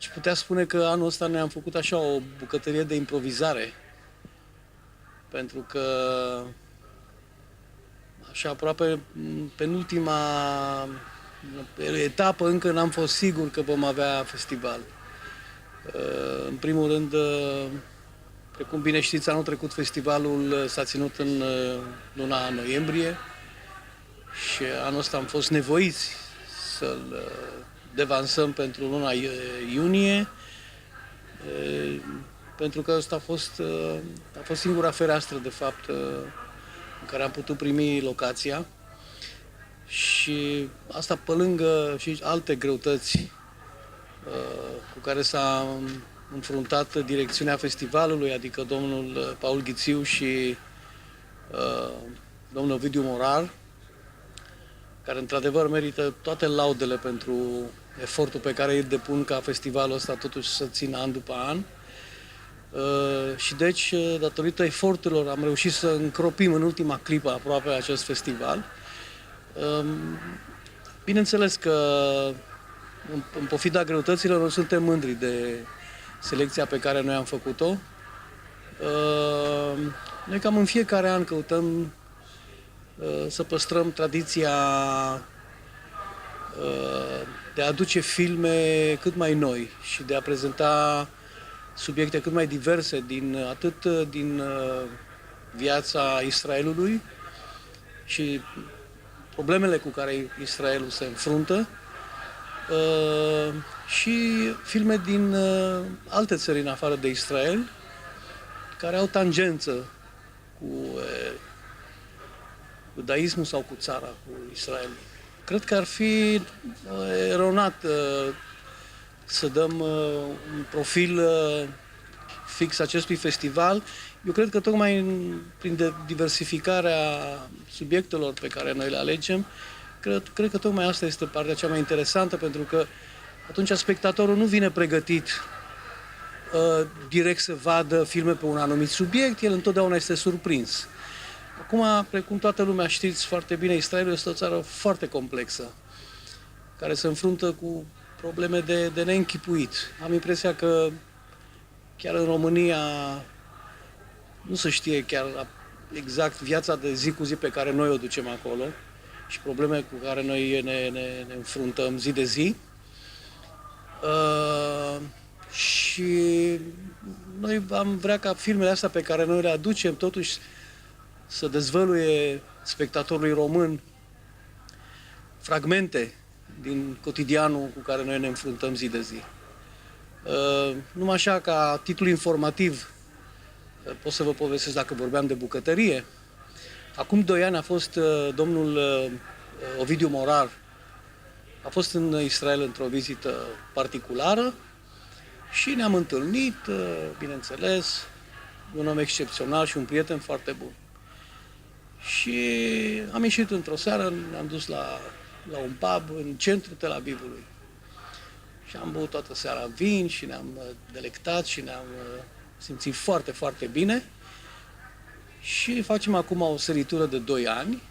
aș putea spune că anul ăsta ne-am făcut așa o bucătărie de improvizare, pentru că așa aproape penultima etapă încă n-am fost sigur că vom avea festival. În primul rând, precum bine știți, anul trecut festivalul s-a ținut în luna noiembrie și anul ăsta am fost nevoiți să-l devansăm pentru luna iunie, pentru că asta a fost singura fereastră, de fapt, în care am putut primi locația. Și asta pe lângă și alte greutăți cu care s-a înfruntat direcțiunea festivalului, adică domnul Paul Ghițiu și domnul Ovidiu Morar, care într-adevăr merită toate laudele pentru efortul pe care îl depun ca festivalul ăsta totuși să țină an după an. Și deci, datorită eforturilor, am reușit să încropim în ultima clipă aproape acest festival. Bineînțeles că, în pofida greutăților, noi suntem mândri de selecția pe care noi am făcut-o. Noi cam în fiecare an căutăm să păstrăm tradiția de a aduce filme cât mai noi și de a prezenta subiecte cât mai diverse, atât din viața Israelului și problemele cu care Israelul se înfruntă, și filme din alte țări în afară de Israel, care au tangență cu iudaismul sau cu țara, cu Israel. Cred că ar fi eronat să dăm un profil fix acestui festival. Eu cred că tocmai prin diversificarea subiectelor pe care noi le alegem, cred că tocmai asta este partea cea mai interesantă, pentru că atunci spectatorul nu vine pregătit direct să vadă filme pe un anumit subiect, el întotdeauna este surprins. Acum, precum toată lumea știți foarte bine, Israelul este o țară foarte complexă, care se înfruntă cu probleme de neînchipuit. Am impresia că chiar în România nu se știe chiar exact viața de zi cu zi pe care noi o ducem acolo și probleme cu care noi ne înfruntăm zi de zi. Și noi am vrea ca filmele astea pe care noi le aducem totuși să dezvăluie spectatorului român fragmente din cotidianul cu care noi ne înfruntăm zi de zi. Numai așa, ca titlu informativ, pot să vă povestesc, dacă vorbeam de bucătărie. Acum 2 ani a fost domnul Ovidiu Morar, a fost în Israel într-o vizită particulară și ne-am întâlnit, bineînțeles, un om excepțional și un prieten foarte bun. Și am ieșit într-o seară, ne-am dus la un pub în centrul Tel Avivului. Și am băut toată seara vin și ne-am delectat și ne-am simțit foarte, foarte bine. Și facem acum o săritură de 2 ani.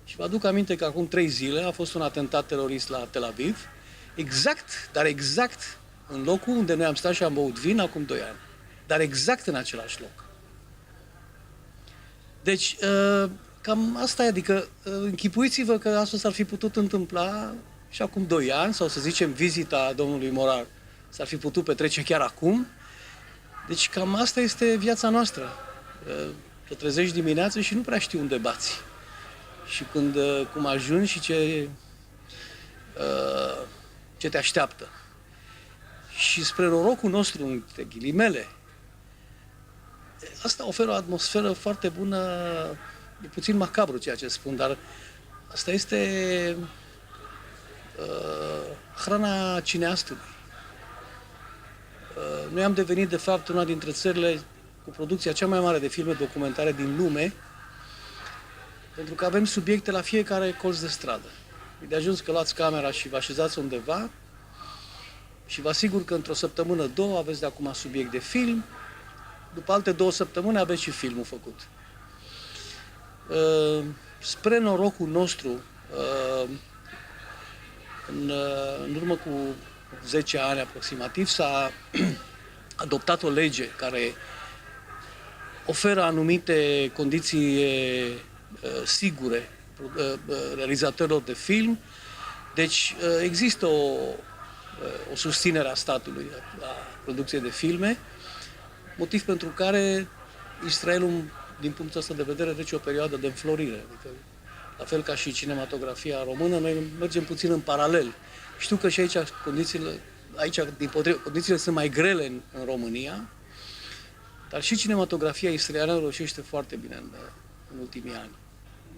Și vă aduc aminte că acum 3 zile a fost un atentat terorist la Tel Aviv, exact, dar exact în locul unde noi am stat și am băut vin acum 2 ani. Dar exact în același loc. Deci, cam asta e, adică închipuiți-vă că asta s-ar fi putut întâmpla și acum 2 ani, sau să zicem vizita domnului Morar s-ar fi putut petrece chiar acum. Deci cam asta este viața noastră. Te trezești dimineața și nu prea știi unde bați. Și cum ajungi și ce te așteaptă. Și spre norocul nostru, între ghilimele, asta oferă o atmosferă foarte bună, e puțin macabru ceea ce spun, dar asta este hrana cineastului. Noi am devenit, de fapt, una dintre țările cu producția cea mai mare de filme documentare din lume, pentru că avem subiecte la fiecare colț de stradă. E de ajuns că luați camera și vă așezați undeva și vă asigur că într-o săptămână, 2 aveți de acum subiect de film, după alte 2 săptămâni aveți și filmul făcut. Spre norocul nostru, în urmă cu 10 ani aproximativ s-a adoptat o lege care oferă anumite condiții sigure realizatorilor de film. Deci există o susținere a statului la producție de filme, motiv pentru care Israelul, din punctul ăsta de vedere, trece o perioadă de înflorire. Adică, la fel ca și cinematografia română, noi mergem puțin în paralel. Știu că și aici din potrivă, condițiile sunt mai grele în România, dar și cinematografia israeliană reușește foarte bine în ultimii ani.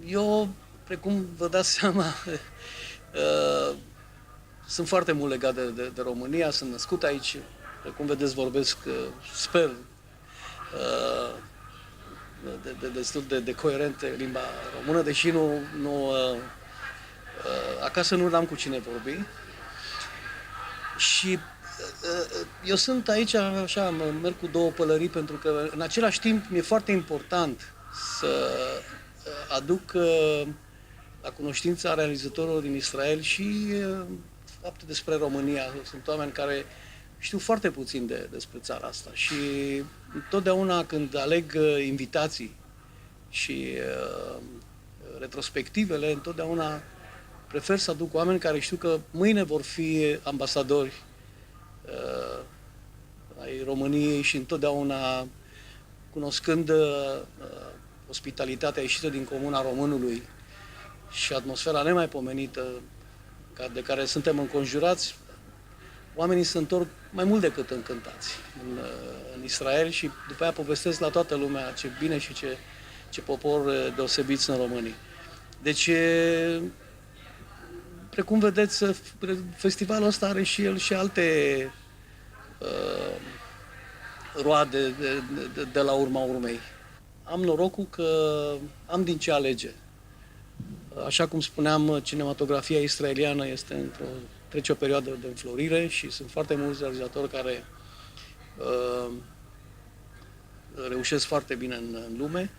Eu, precum vă dați seama, sunt foarte mult legat de România, sunt născut aici, precum vedeți vorbesc, sper, destul de coerent limba română, deși acasă nu am cu cine vorbi. Și eu sunt aici, așa, merg cu două pălării, pentru că în același timp mi-e foarte important să aduc la cunoștința realizatorilor din Israel și fapte despre România. Sunt oameni care știu foarte puțin despre țara asta și întotdeauna când aleg invitații și retrospectivele, întotdeauna prefer să aduc oameni care știu că mâine vor fi ambasadori ai României și întotdeauna, cunoscând ospitalitatea ieșită din comuna românului și atmosfera nemaipomenită de care suntem înconjurați, oamenii se întorc mai mult decât încântați în Israel și după aia povestesc la toată lumea ce bine și ce popor deosebit sunt românii. Deci, precum vedeți, festivalul ăsta are și el și alte roade de la urma urmei. Am norocul că am din ce alege. Așa cum spuneam, cinematografia israeliană trece o perioadă de înflorire și sunt foarte mulți realizatori care reușesc foarte bine în lume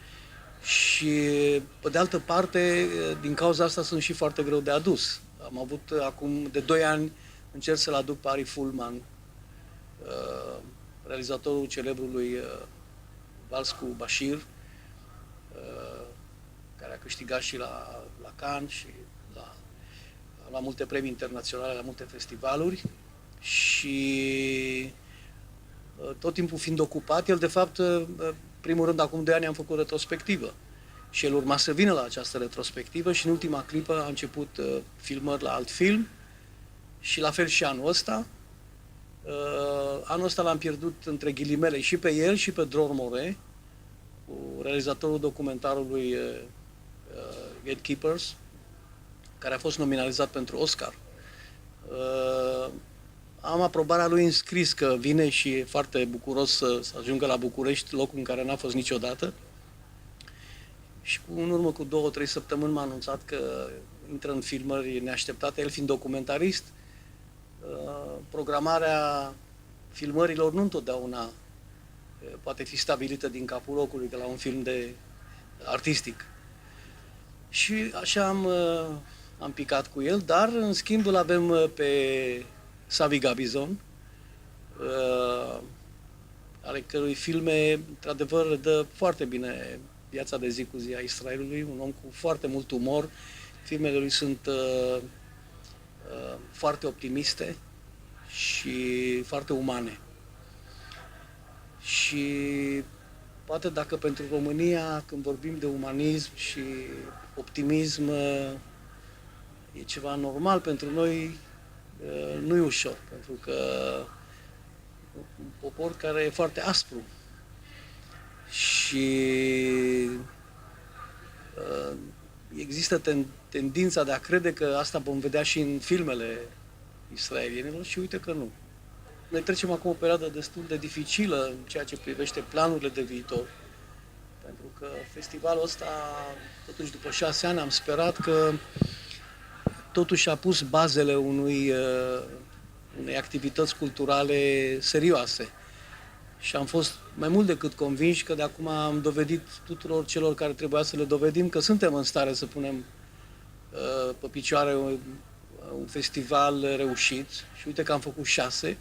și, pe de altă parte, din cauza asta sunt și foarte greu de adus. Am avut acum de 2 ani, încerc să-l aduc pe Ari Fulman, realizatorul celebrului Vals cu Bashir, care a câștigat și la Cannes și la multe premii internaționale, la multe festivaluri și tot timpul fiind ocupat, el de fapt, primul rând, acum 2 ani am făcut retrospectivă și el urma să vină la această retrospectivă și în ultima clipă a început filmări la alt film și la fel și anul ăsta. Anul ăsta l-am pierdut între ghilimele și pe el și pe Dror More, cu realizatorul documentarului Gatekeepers, care a fost nominalizat pentru Oscar. Am aprobarea lui în scris că vine și e foarte bucuros să ajungă la București, locul în care n-a fost niciodată. Și în urmă cu 2-3 săptămâni m-a anunțat că intră în filmări neașteptate, el fiind documentarist. Programarea filmărilor nu întotdeauna poate fi stabilită din capul locului, de la un film artistic. Și așa am picat cu el, dar în schimb îl avem pe Savi Gabizon, ale cărui filme, într-adevăr, dă foarte bine viața de zi cu zi a Israelului, un om cu foarte mult umor. Filmele lui sunt foarte optimiste și foarte umane. Și poate dacă pentru România, când vorbim de umanism și optimism, e ceva normal, pentru noi nu e ușor, pentru că un popor care e foarte aspru și există tendința de a crede că asta vom vedea și în filmele israelienilor și uite că nu. Noi trecem acum o perioadă destul de dificilă în ceea ce privește planurile de viitor, pentru că festivalul ăsta, totuși după 6 ani, am sperat că totuși a pus bazele unei activități culturale serioase. Și am fost mai mult decât convinși că de acum am dovedit tuturor celor care trebuia să le dovedim că suntem în stare să punem pe picioare un festival reușit și uite că am făcut 6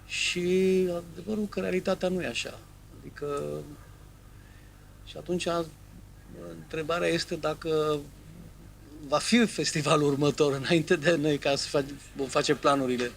și adevărul că realitatea nu e așa. Adică și atunci întrebarea este dacă va fi festivalul următor înainte de noi ca să vom face planurile.